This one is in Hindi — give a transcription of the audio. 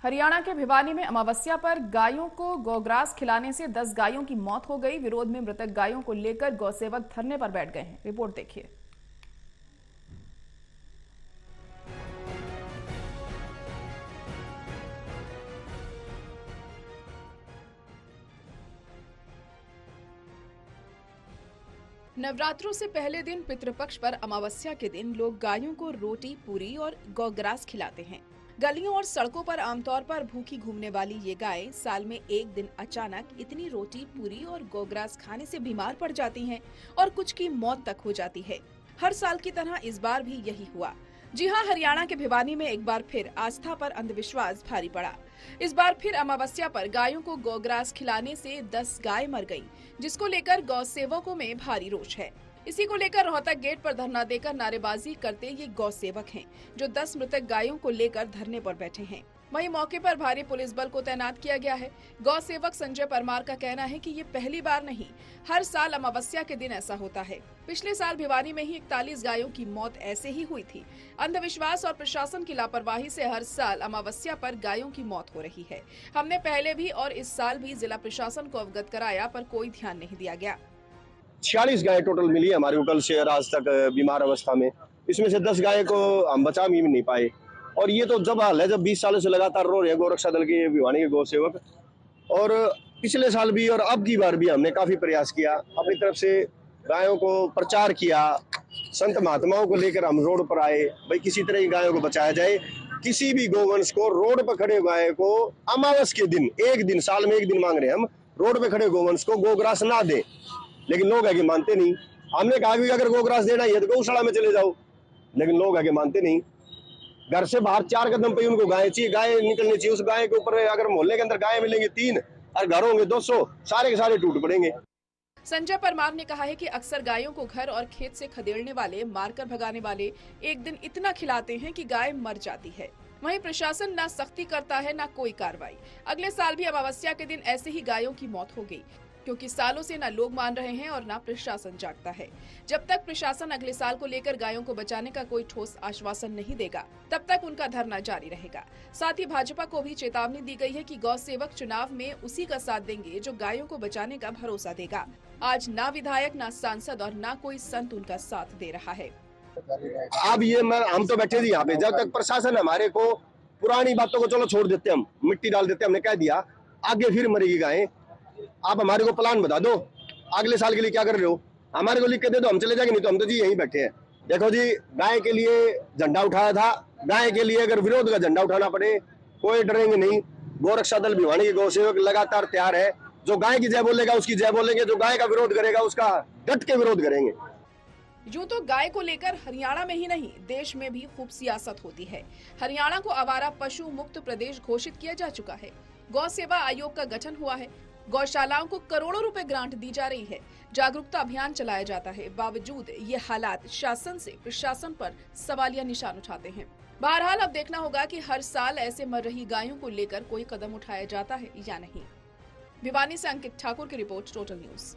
हरियाणा के भिवानी में अमावस्या पर गायों को गौग्रास खिलाने से 10 गायों की मौत हो गई। विरोध में मृतक गायों को लेकर गौसेवक धरने पर बैठ गए हैं। रिपोर्ट देखिए। नवरात्रों से पहले दिन पितृपक्ष पर अमावस्या के दिन लोग गायों को रोटी, पूरी और गौग्रास खिलाते हैं। गलियों और सड़कों पर आमतौर पर भूखी घूमने वाली ये गाय साल में एक दिन अचानक इतनी रोटी, पूरी और गौग्रास खाने से बीमार पड़ जाती हैं और कुछ की मौत तक हो जाती है। हर साल की तरह इस बार भी यही हुआ। जी हां, हरियाणा के भिवानी में एक बार फिर आस्था पर अंधविश्वास भारी पड़ा। इस बार फिर अमावस्या पर गायों को गौग्रास खिलाने से 10 गाय मर गई, जिसको लेकर गौ सेवकों में भारी रोष है। इसी को लेकर रोहतक गेट पर धरना देकर नारेबाजी करते ये गौ सेवक हैं, जो 10 मृतक गायों को लेकर धरने पर बैठे हैं। वहीं मौके पर भारी पुलिस बल को तैनात किया गया है। गौ सेवक संजय परमार का कहना है कि ये पहली बार नहीं, हर साल अमावस्या के दिन ऐसा होता है। पिछले साल भिवानी में ही 41 गायों की मौत ऐसे ही हुई थी। अंधविश्वास और प्रशासन की लापरवाही से हर साल अमावस्या पर गायों की मौत हो रही है। हमने पहले भी और इस साल भी जिला प्रशासन को अवगत कराया, पर कोई ध्यान नहीं दिया गया। 46 गायें टोटल मिली हमारे को कल से आज तक बीमार अवस्था में। इसमें से 10 गायें को हम बचा भी नहीं पाए। और ये तो जब हाल है जब 20 सालों से लगातार रो रहे हैं गोरक्षा दल के भिवानी के गौ सेवक। और पिछले साल भी और अब की बार भी हमने काफी प्रयास किया, अपनी तरफ से गायों को प्रचार किया, संत महात्माओं को लेकर हम रोड पर आए, भाई किसी तरह की गायों को बचाया जाए। किसी भी गोवंश को, रोड पर खड़े गाय को अमावस के दिन, एक दिन साल में एक दिन मांग रहे हैं हम, रोड पे खड़े गोवंश को गोग्रास ना दे। लेकिन लोग है कि मानते नहीं। हमने कहा कि अगर गोग्रास देना ही है तो गौशाला में चले जाओ, लेकिन लोग है कि मानते नहीं। घर से बाहर 4 कदम पे उनको गाय चाहिए, गाय निकलनी चाहिए। उस गाय के ऊपर अगर मोहल्ले के अंदर गाय मिलेंगे 3 और घर होंगे 200, सारे के सारे टूट पड़ेंगे। संजय परमार ने कहा है कि अक्सर गायों को घर और खेत से खदेड़ने वाले, मारकर भगाने वाले एक दिन इतना खिलाते हैं कि गाय मर जाती है। वहीं प्रशासन ना सख्ती करता है, ना कोई कार्रवाई। अगले साल भी अमावस्या के दिन ऐसे ही गायों की मौत हो गई, क्योंकि सालों से ना लोग मान रहे हैं और ना प्रशासन जागता है। जब तक प्रशासन अगले साल को लेकर गायों को बचाने का कोई ठोस आश्वासन नहीं देगा, तब तक उनका धरना जारी रहेगा। साथ ही भाजपा को भी चेतावनी दी गई है कि गौ सेवक चुनाव में उसी का साथ देंगे जो गायों को बचाने का भरोसा देगा। आज ना विधायक, ना सांसद और ना कोई संत उनका साथ दे रहा है। अब ये हम तो बैठे थे यहाँ पे, जब तक प्रशासन हमारे को पुरानी बातों को चलो छोड़ देते, हम मिट्टी डाल देते, हमने कह दिया आगे फिर मरेगी गायें। आप हमारे को प्लान बता दो, अगले साल के लिए क्या कर रहे हो, हमारे को लिख के दे दो, हम चले जाएंगे। नहीं तो हम तो जी यहीं बैठे हैं। देखो जी, गाय के लिए झंडा उठाया था, गाय के लिए अगर विरोध का झंडा उठाना पड़े कोई डरेंगे नहीं। गोरक्षा दल भिवानी के गौ सेवक लगातार तैयार है। जो गाय की जय बोलेगा उसकी जय बोलेंगे, जो गाय का विरोध करेगा उसका डट के विरोध करेंगे। यूं तो गाय को लेकर हरियाणा में ही नहीं, देश में भी खूब सियासत होती है। हरियाणा को आवारा पशु मुक्त प्रदेश घोषित किया जा चुका है। गौ सेवा आयोग का गठन हुआ है। गौशालाओं को करोड़ों रुपए ग्रांट दी जा रही है। जागरूकता अभियान चलाया जाता है। बावजूद ये हालात शासन से प्रशासन पर सवालिया निशान उठाते हैं। बहरहाल अब देखना होगा कि हर साल ऐसे मर रही गायों को लेकर कोई कदम उठाया जाता है या नहीं। भिवानी से अंकित ठाकुर की रिपोर्ट, टोटल न्यूज।